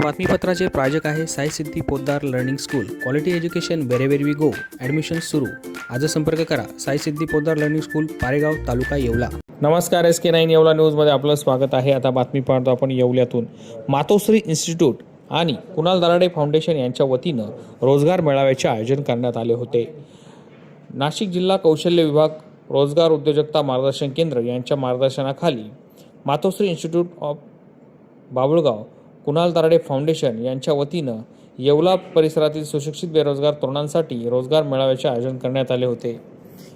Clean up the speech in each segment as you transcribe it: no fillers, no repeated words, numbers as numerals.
बातमीपत्राचे प्रायोजक आहे Sai Siddhi Podar learning school. Quality education wherever we go. Admission सुरू. आज संपर्क करा. Sai Siddhi Podar learning school, Paregaon, taluka Yeola. नमस्कार, SK9 येवला न्यूजमध्ये आपलं स्वागत आहे. आता बातमी पाहतो आपण येवल्यातून. मातोश्री इन्स्टिट्यूट आणि कुणाल दराडे फाउंडेशन यांच्या वतीनं रोजगार मेळाव्याचे आयोजन करण्यात आले होते. नाशिक जिल्हा कौशल्य विभाग, रोजगार उद्योजकता मार्गदर्शन केंद्र यांच्या मार्गदर्शनाखाली Matoshri institute of Babulgaon, Kunal Darade foundation यांच्या वतीनं येवला परिसरातील सुशिक्षित बेरोजगार तरुणांसाठी रोजगार मेळाव्याचे आयोजन करण्यात आले होते.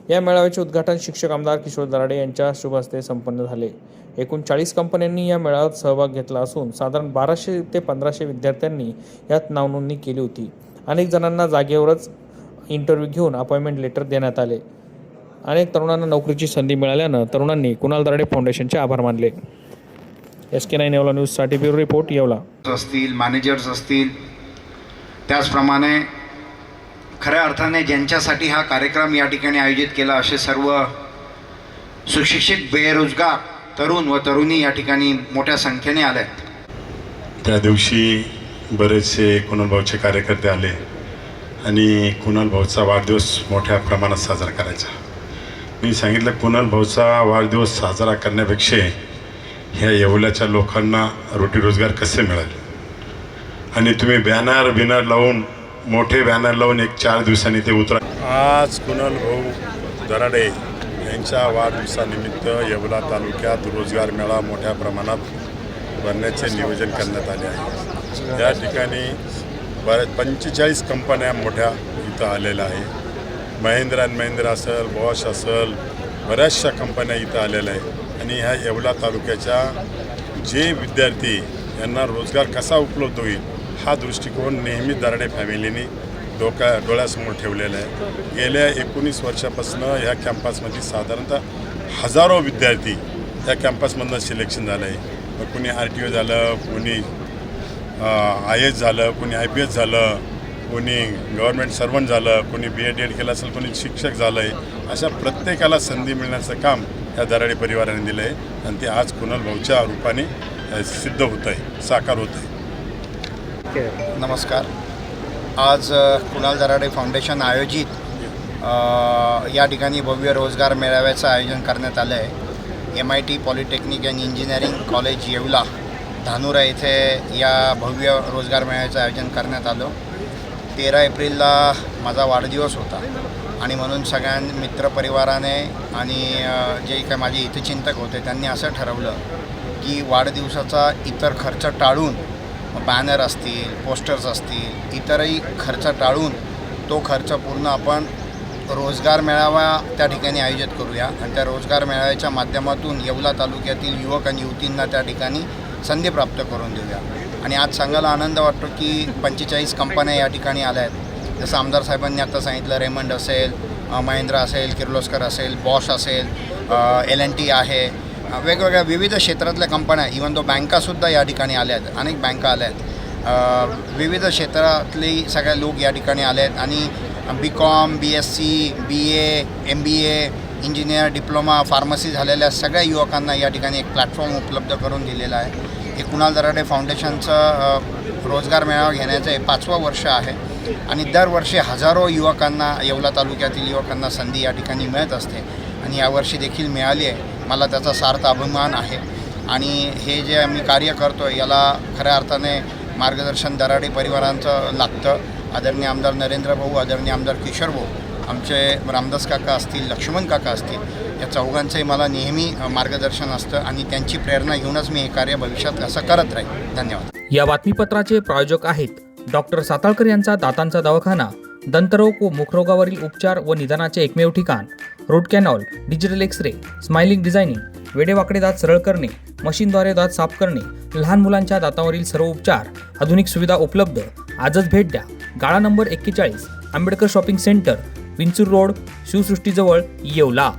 या मेळाव्याचे उद्घाटन शिक्षक आमदार किशोर दराडे यांच्या शुभ हस्ते संपन्न झाले. एकूण 40 कंपन्यांनी या मेळाव्यात सहभाग घेतला असून साधारण 1200 ते 1500 विद्यार्थ्यांनी यात नावनोंदणी केली होती. अनेक जणांना जागेवरच इंटरव्ह्यू घेऊन अपॉइंटमेंट लेटर देण्यात आले. अनेक तरुणांना नोकरीची संधी मिळाल्यानं तरुणांनी कुणाल दराडे फाउंडेशनचे आभार मानले. SK9 येवला न्यूजसाठी ब्युरो रिपोर्ट येवला. असतील, मॅनेजर्स असतील, त्याचप्रमाणे खऱ्या अर्थाने ज्यांच्यासाठी हा कार्यक्रम या ठिकाणी आयोजित केला असे सर्व सुशिक्षित बेरोजगार तरुण व तरुणी या ठिकाणी मोठ्या संख्येने आले. त्या दिवशी बरेचसे कुणाल भाऊचे कार्यकर्ते आले आणि कुणाल भाऊचा वाढदिवस मोठ्या प्रमाणात साजरा करायचा. मी सांगितलं कुणाल भाऊचा वाढदिवस साजरा करण्यापेक्षा ह्या येवल्याच्या लोकांना रोटी रोजगार कसे मिळेल, आणि तुम्ही बॅनर लावून, मोठे बॅनर लावून 4 दिवसांनी ते उतरा. आज कुणाल भाऊ दराडे यांच्या वाढदिवसानिमित्त येवला तालुक्यात रोजगार मेळा मोठ्या प्रमाणात भरण्याचे नियोजन करण्यात आले आहे. या ठिकाणी 45 कंपन्या मोठ्या इथं आलेल्या आहे. महिंद्रा अँड महिंद्रा असेल, बॉश असेल, बऱ्याचशा कंपन्या इथं आलेल्या आहेत. आणि ह्या येवला तालुक्याच्या जे विद्यार्थी यांना रोजगार कसा उपलब्ध होईल हा दृष्टिकोन नेहमी दराडे फॅमिलीने डोळ्यासमोर ठेवलेला आहे. गेल्या 19 वर्षापासून ह्या कॅम्पसमध्ये साधारणतः हजारो विद्यार्थी या कॅम्पसमधनं सिलेक्शन झालं आहे. मग कोणी RTO झालं, कोणी IAS झालं, कोणी IPS झालं, कोणी गव्हर्नमेंट सर्वंट झालं, कोणी BA-DED केलं असेल, कोणी शिक्षक झालं आहे. अशा प्रत्येकाला संधी मिळण्याचं काम ह्या दराडे परिवाराने दिलं आहे आणि ते आज कुणाल भाऊच्या रूपाने सिद्ध होत आहे, साकार होत आहे. नमस्कार. आज कुणाल दराडे फाउंडेशन आयोजित या ठिकाणी भव्य रोजगार मेळाव्याचं आयोजन करण्यात आलं आहे. MIT polytechnic and engineering college Yeola Dhanura येथे या भव्य रोजगार मेळाव्याचं आयोजन करण्यात आलं. 13 एप्रिलला माझा वाढदिवस होता आणि म्हणून सगळ्या मित्रपरिवाराने आणि जे काही माझे हितचिंतक होते त्यांनी असं ठरवलं की वाढदिवसाचा इतर खर्च टाळून, बॅनर असतील, पोस्टर्स असतील, इतरही खर्च टाळून तो खर्च पूर्ण आपण रोजगार मेळावा त्या ठिकाणी आयोजित करूया आणि त्या रोजगार मेळाव्याच्या माध्यमातून येवला तालुक्यातील युवक आणि युवतींना त्या ठिकाणी संधी प्राप्त करून देऊया. आणि आज सांगायला आनंद वाटतो की 45 कंपन्या या ठिकाणी आल्या आहेत. जसं आमदार साहेबांनी आता सांगितलं, रेमंड असेल, महिंद्रा असेल, किर्लोस्कर असेल, बॉश असेल, L&T आहे, वेगवेगळ्या विविध क्षेत्रातल्या कंपन्या, इव्हन तो बँकासुद्धा या ठिकाणी आल्या आहेत. अनेक बँका आल्या आहेत. विविध क्षेत्रातले सगळे लोक या ठिकाणी आले आहेत आणि BCom, BSc, BA, MBA, engineer, diploma, pharmacy झालेल्या सगळ्या युवकांना या ठिकाणी एक प्लॅटफॉर्म उपलब्ध करून दिलेला आहे. हे कुणाल दराडे फाउंडेशनचं रोजगार मेळावा घेण्याचं हे 5वं वर्ष आहे आणि दरवर्षी हजारो युवकांना, येवला तालुक्यातील युवकांना संधी या ठिकाणी मिळत असते आणि यावर्षी देखील मिळाली आहे. मला त्याचा सार्थ अभिमान आहे आणि हे जे आम्ही कार्य करतो आहे याला खऱ्या अर्थाने मार्गदर्शन दराडे परिवारांचं लागतं. आदरणीय आमदार नरेंद्र भाऊ, आदरणीय आमदार किशोर भाऊ, आमचे रामदास काका असतील, लक्ष्मण काका असतील, या चौघांचंही मला नेहमी मार्गदर्शन असतं आणि त्यांची प्रेरणा घेऊनच मी हे कार्य भविष्यात असं करत राहील. धन्यवाद. या बातमीपत्राचे प्रायोजक आहेत डॉक्टर साताळकर यांचा दातांचा दवाखाना, दंतरोग व मुखरोगावरील उपचार व निदानाचे एकमेव ठिकाण. Root canal, digital X-ray, smiling designing, वेडेवाकडे दात सरळ करणे, मशीनद्वारे दात साफ करणे, लहान मुलांच्या दातावरील सर्व उपचार, आधुनिक सुविधा उपलब्ध. आजच भेट द्या. गाळा number 41, Ambedkar shopping centre, Vinchur road, शिवसृष्टीजवळ, येवला.